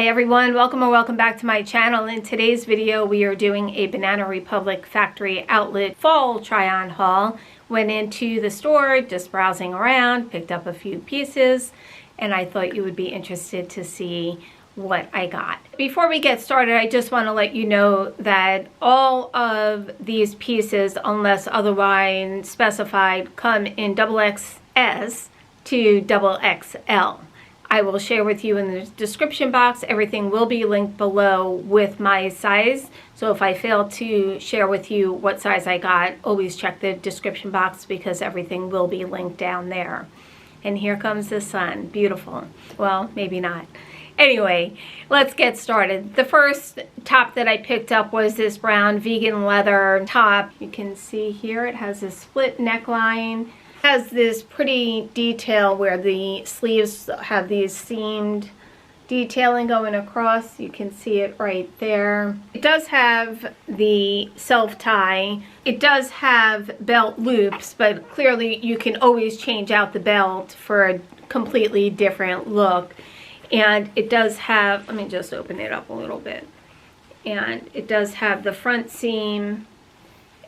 Hi everyone, welcome or welcome back to my channel. In today's video we are doing a Banana Republic factory outlet fall try-on haul. Went into the store, just browsing around, picked up a few pieces, and I thought you would be interested to see what I got. Before we get started, I just want to let you know that all of these pieces, unless otherwise specified, come in XXS to XXL. I will share with you in the description box. Everything will be linked below with my size. So if I fail to share with you what size I got, always check the description box because everything will be linked down there. And here comes the sun. Beautiful. Well, maybe not. Anyway, let's get started. The first top that I picked up was this brown vegan leather top. You can see here it has a split neckline. Has this pretty detail where the sleeves have these seamed detailing going across. You can see it right there. It does have the self-tie. It does have belt loops, but clearly you can always change out the belt for a completely different look. And it does have, let me just open it up a little bit. And it does have the front seam,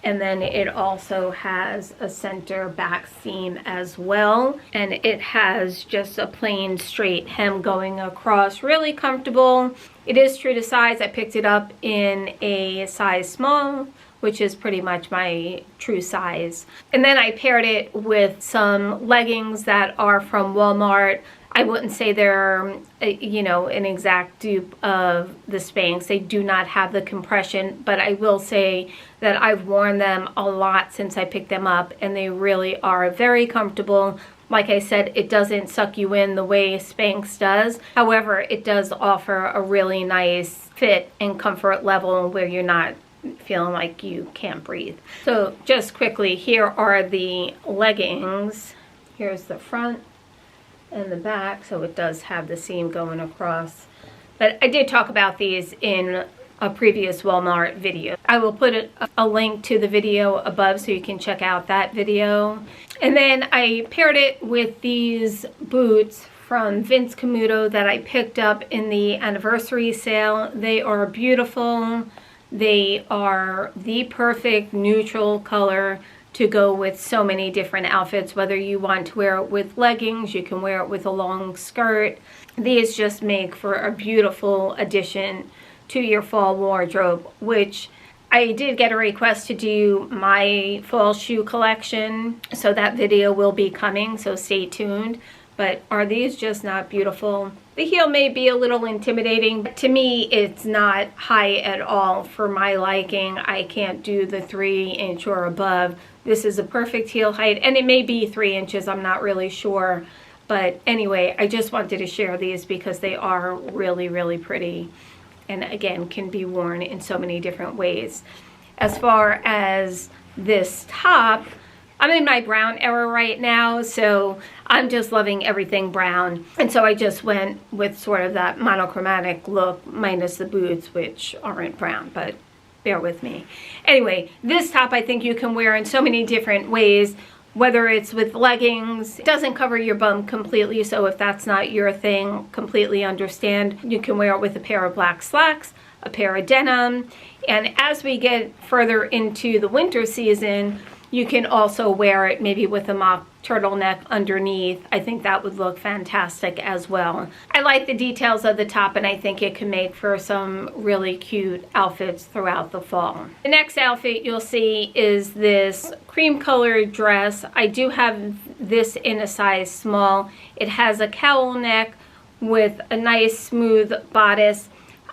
and then it also has a center back seam as well. And it has just a plain straight hem going across, really comfortable. It is true to size. I picked it up in a size small, which is pretty much my true size. And then I paired it with some leggings that are from Walmart. I wouldn't say they're, an exact dupe of the Spanx. They do not have the compression, but I will say that I've worn them a lot since I picked them up, and they really are very comfortable. Like I said, it doesn't suck you in the way Spanx does. However, it does offer a really nice fit and comfort level where you're not feeling like you can't breathe. So just quickly, here are the leggings. Here's the front and the back, so it does have the seam going across. But I did talk about these in a previous Walmart video. I will put a link to the video above so you can check out that video. And then I paired it with these boots from Vince Camuto that I picked up in the anniversary sale. They are beautiful. They are the perfect neutral color to go with so many different outfits. Whether you want to wear it with leggings, you can wear it with a long skirt. These just make for a beautiful addition to your fall wardrobe, which I did get a request to do my fall shoe collection, so that video will be coming, so stay tuned. But are these just not beautiful? The heel may be a little intimidating, but to me it's not high at all for my liking. I can't do the 3-inch or above. This is a perfect heel height, and it may be 3 inches, I'm not really sure. But anyway, I just wanted to share these because they are really, really pretty. And again, can be worn in so many different ways. As far as this top, I'm in my brown era right now, so I'm just loving everything brown. And so I just went with sort of that monochromatic look, minus the boots, which aren't brown, but bear with me. Anyway, this top I think you can wear in so many different ways, whether it's with leggings. It doesn't cover your bum completely, so if that's not your thing, completely understand. You can wear it with a pair of black slacks, a pair of denim, and as we get further into the winter season, you can also wear it maybe with a mock turtleneck underneath. I think that would look fantastic as well. I like the details of the top, and I think it can make for some really cute outfits throughout the fall. The next outfit you'll see is this cream colored dress. I do have this in a size small. It has a cowl neck with a nice smooth bodice.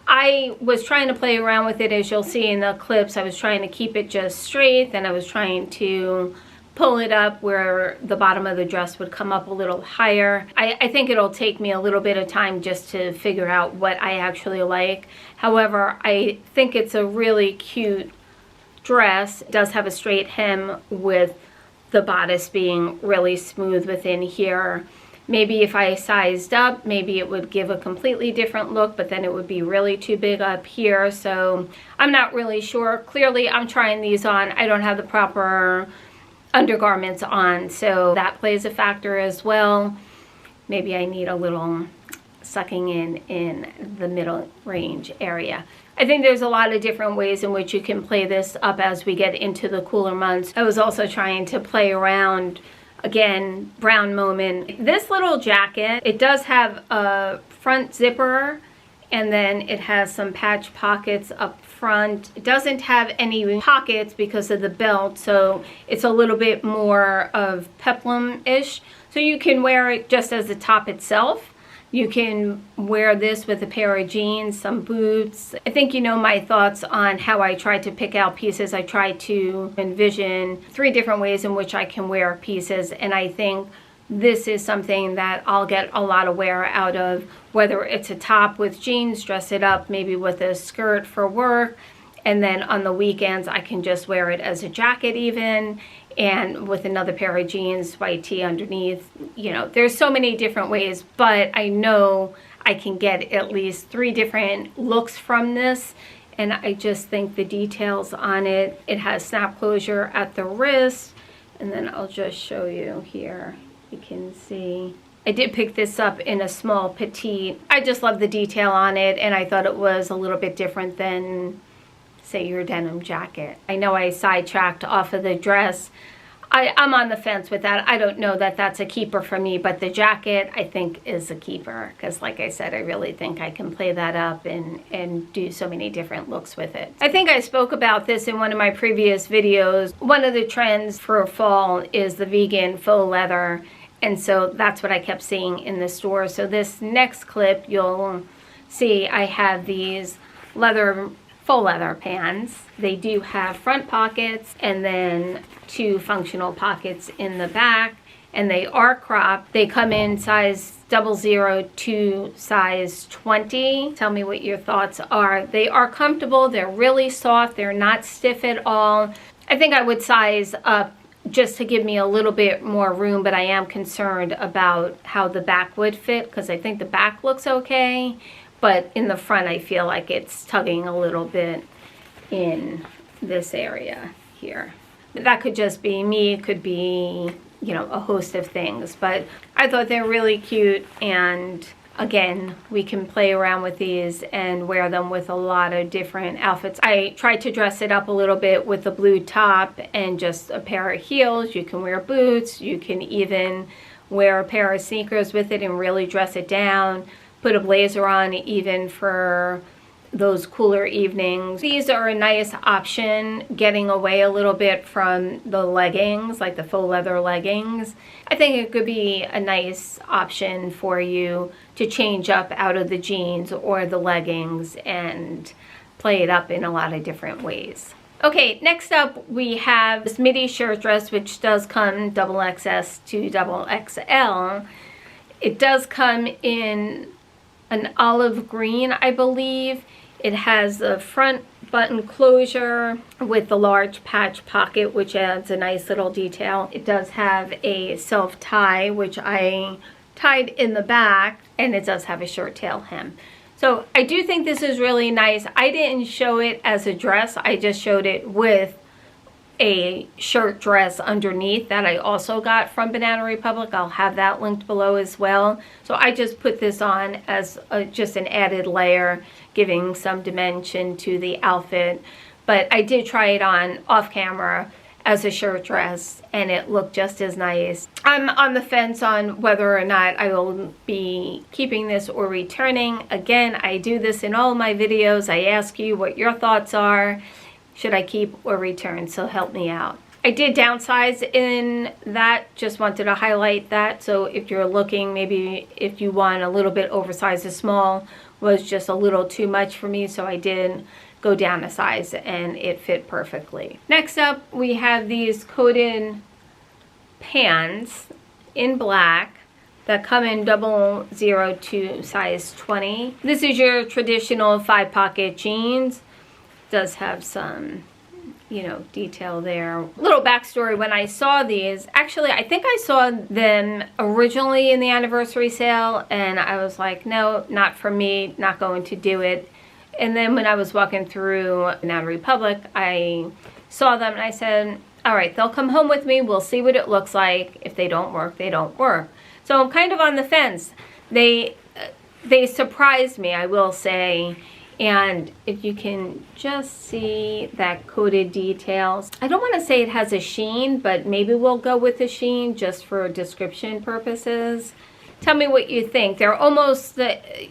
I was trying to play around with it, as you'll see in the clips. I was trying to keep it just straight, then I was trying to pull it up where the bottom of the dress would come up a little higher. I think it'll take me a little bit of time just to figure out what I actually like. However, I think it's a really cute dress. It does have a straight hem with the bodice being really smooth within here. Maybe if I sized up, maybe it would give a completely different look, but then it would be really too big up here. So I'm not really sure. Clearly, I'm trying these on. I don't have the proper undergarments on, so that plays a factor as well. Maybe I need a little sucking in the middle range area. I think there's a lot of different ways in which you can play this up as we get into the cooler months. I was also trying to play around, again, brown moment. This little jacket, it does have a front zipper, and then it has some patch pockets up front. It doesn't have any pockets because of the belt, so it's a little bit more of peplum-ish. So you can wear it just as the top itself. You can wear this with a pair of jeans, some boots. I think you know my thoughts on how I try to pick out pieces. I try to envision 3 different ways in which I can wear pieces, and I think this is something that I'll get a lot of wear out of, whether it's a top with jeans, dress it up maybe with a skirt for work, and then on the weekends I can just wear it as a jacket even, and with another pair of jeans, white tee underneath. You know, there's so many different ways, but I know I can get at least 3 different looks from this, and I just think the details on it, it has snap closure at the wrist, and then I'll just show you here. You can see I did pick this up in a small petite. I just love the detail on it, and I thought it was a little bit different than, say, your denim jacket. I know I sidetracked off of the dress. I'm on the fence with that. I don't know that that's a keeper for me, but the jacket I think is a keeper because, like I said, I really think I can play that up and do so many different looks with it. I think I spoke about this in one of my previous videos. One of the trends for fall is the vegan faux leather, and so that's what I kept seeing in the store. So this next clip, you'll see I have these faux leather pants. They do have front pockets and then 2 functional pockets in the back, and they are cropped. They come in size 00 to size 20. Tell me what your thoughts are. They are comfortable. They're really soft. They're not stiff at all. I think I would size up just to give me a little bit more room, but I am concerned about how the back would fit because I think the back looks okay, but in the front I feel like it's tugging a little bit in this area here. That could just be me. It could be, you know, a host of things, but I thought they're really cute, and again, we can play around with these and wear them with a lot of different outfits. I tried to dress it up a little bit with a blue top and just a pair of heels. You can wear boots. You can even wear a pair of sneakers with it and really dress it down. Put a blazer on even for those cooler evenings. These are a nice option, getting away a little bit from the leggings, like the faux leather leggings. I think it could be a nice option for you to change up out of the jeans or the leggings and play it up in a lot of different ways. Okay, next up we have this midi shirt dress, which does come XXS to XXL. It does come in an olive green, I believe. It has the front button closure with the large patch pocket, which adds a nice little detail. It does have a self tie, which I tied in the back, and it does have a short tail hem. So I do think this is really nice. I didn't show it as a dress. I just showed it with a shirt dress underneath that I also got from Banana Republic. I'll have that linked below as well. So I just put this on as just an added layer, giving some dimension to the outfit. But I did try it on off camera as a shirt dress, and it looked just as nice. I'm on the fence on whether or not I will be keeping this or returning. Again, I do this in all my videos. I ask you what your thoughts are. Should I keep or return? So help me out. I did downsize in that, just wanted to highlight that. So if you're looking, maybe if you want a little bit oversized, a small was just a little too much for me, so I did go down a size and it fit perfectly. Next up, we have these coated pants in black that come in 00 to size 20. This is your traditional 5-pocket jeans. Does have some, you know, detail there. Little backstory, when I saw these, actually I think I saw them originally in the anniversary sale, and I was like, no, not for me, not going to do it. And then when I was walking through Banana Republic, I saw them and I said, all right, they'll come home with me, we'll see what it looks like. If they don't work, they don't work. So I'm kind of on the fence. They they surprised me, I will say. And if you can just see that coated details, I don't want to say it has a sheen, but maybe we'll go with a sheen just for description purposes. Tell me what you think. They're almost,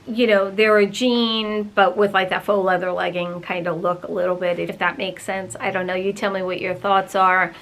you know, they're a jean, but with like that faux leather legging kind of look a little bit, if that makes sense. I don't know. You tell me what your thoughts are.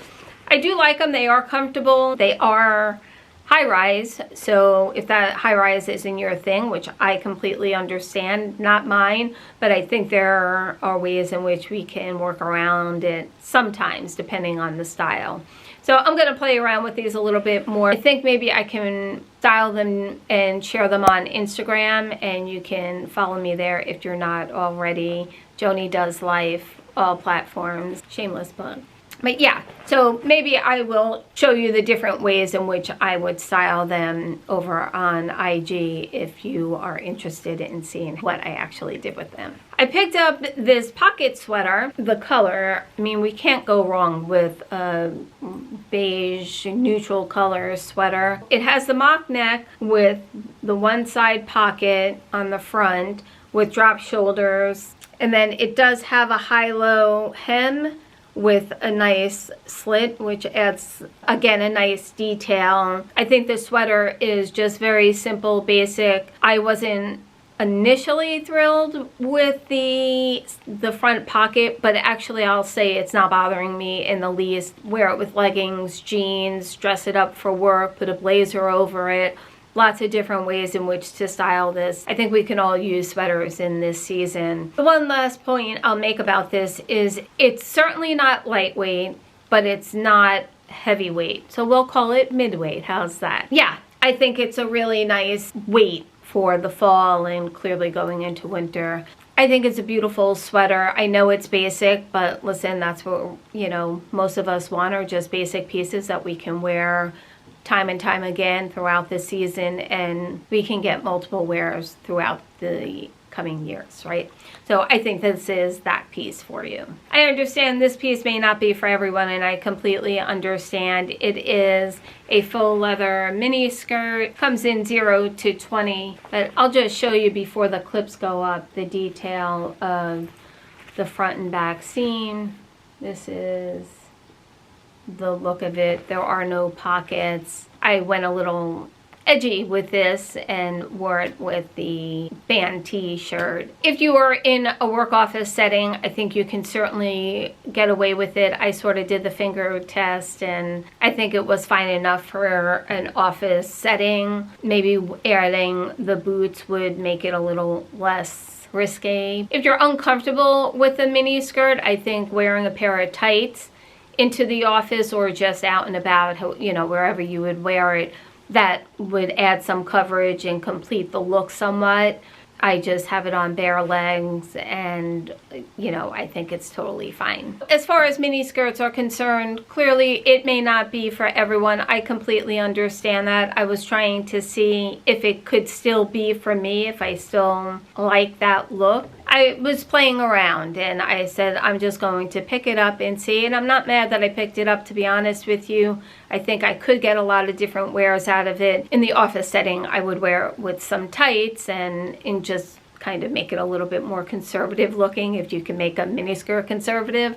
I do like them. They are comfortable. They are high rise, so if that high rise isn't your thing, which I completely understand, not mine, but I think there are ways in which we can work around it sometimes depending on the style. So I'm going to play around with these a little bit more. I think maybe I can style them and share them on Instagram, and you can follow me there if you're not already. Joni Does Life, all platforms. Shameless plug. But yeah, so maybe I will show you the different ways in which I would style them over on IG if you are interested in seeing what I actually did with them. I picked up this pocket sweater. The color, I mean, we can't go wrong with a beige neutral color sweater. It has the mock neck with the one side pocket on the front with drop shoulders. And then it does have a high-low hem with a nice slit, which adds, again, a nice detail. I think the sweater is just very simple, basic. I wasn't initially thrilled with the front pocket, but actually I'll say it's not bothering me in the least. Wear it with leggings, jeans, dress it up for work, put a blazer over it. Lots of different ways in which to style this. I think we can all use sweaters in this season. The one last point I'll make about this is it's certainly not lightweight, but it's not heavyweight. So we'll call it midweight. How's that? Yeah, I think it's a really nice weight for the fall and clearly going into winter. I think it's a beautiful sweater. I know it's basic, but listen, that's what, you know, most of us want, are just basic pieces that we can wear time and time again throughout the season, and we can get multiple wears throughout the coming years, right? So I think this is that piece for you. I understand this piece may not be for everyone, and I completely understand. It is a faux leather mini skirt, comes in 0 to 20, but I'll just show you before the clips go up the detail of the front and back seam. This is the look of it. There are no pockets. I went a little edgy with this and wore it with the band t-shirt. If you are in a work office setting, I think you can certainly get away with it. I sort of did the finger test and I think it was fine enough for an office setting. Maybe adding the boots would make it a little less risque. If you're uncomfortable with the mini skirt, I think wearing a pair of tights into the office or just out and about, you know, wherever you would wear it, that would add some coverage and complete the look somewhat. I just have it on bare legs and, you know, I think it's totally fine. As far as mini skirts are concerned, clearly it may not be for everyone. I completely understand that. I was trying to see if it could still be for me, if I still like that look. I was playing around and I said I'm just going to pick it up and see, and I'm not mad that I picked it up, to be honest with you. I think I could get a lot of different wears out of it. In the office setting, I would wear it with some tights and just kind of make it a little bit more conservative looking, if you can make a miniskirt conservative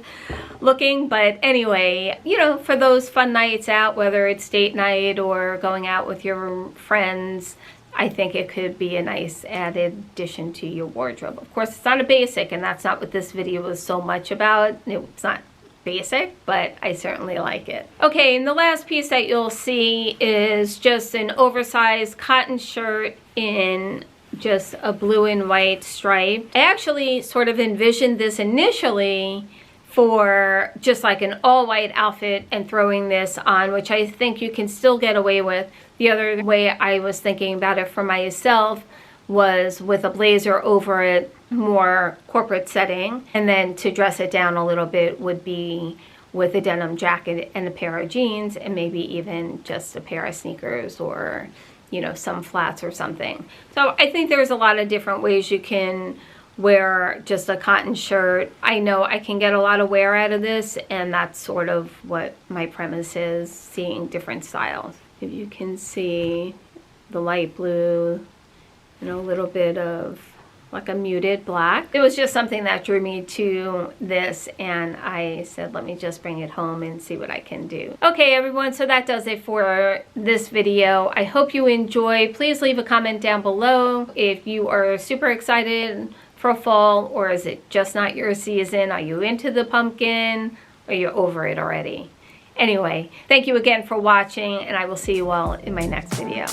looking. But anyway, you know, for those fun nights out, whether it's date night or going out with your friends, I think it could be a nice added addition to your wardrobe. Of course, it's not a basic, and that's not what this video was so much about. It's not basic, but I certainly like it. Okay, and the last piece that you'll see is just an oversized cotton shirt in just a blue and white stripe. I actually sort of envisioned this initially for just like an all-white outfit and throwing this on, which I think you can still get away with. The other way I was thinking about it for myself was with a blazer over it, more corporate setting, and then to dress it down a little bit would be with a denim jacket and a pair of jeans and maybe even just a pair of sneakers or, you know, some flats or something. So I think there's a lot of different ways you can wear just a cotton shirt. I know I can get a lot of wear out of this, and that's sort of what my premise is, seeing different styles. If you can see the light blue and a little bit of like a muted black. It was just something that drew me to this, and I said, let me just bring it home and see what I can do. Okay, everyone, so that does it for this video. I hope you enjoy. Please leave a comment down below if you are super excited for fall, or is it just not your season? Are you into the pumpkin, or you're over it already? Anyway, thank you again for watching, and I will see you all in my next video.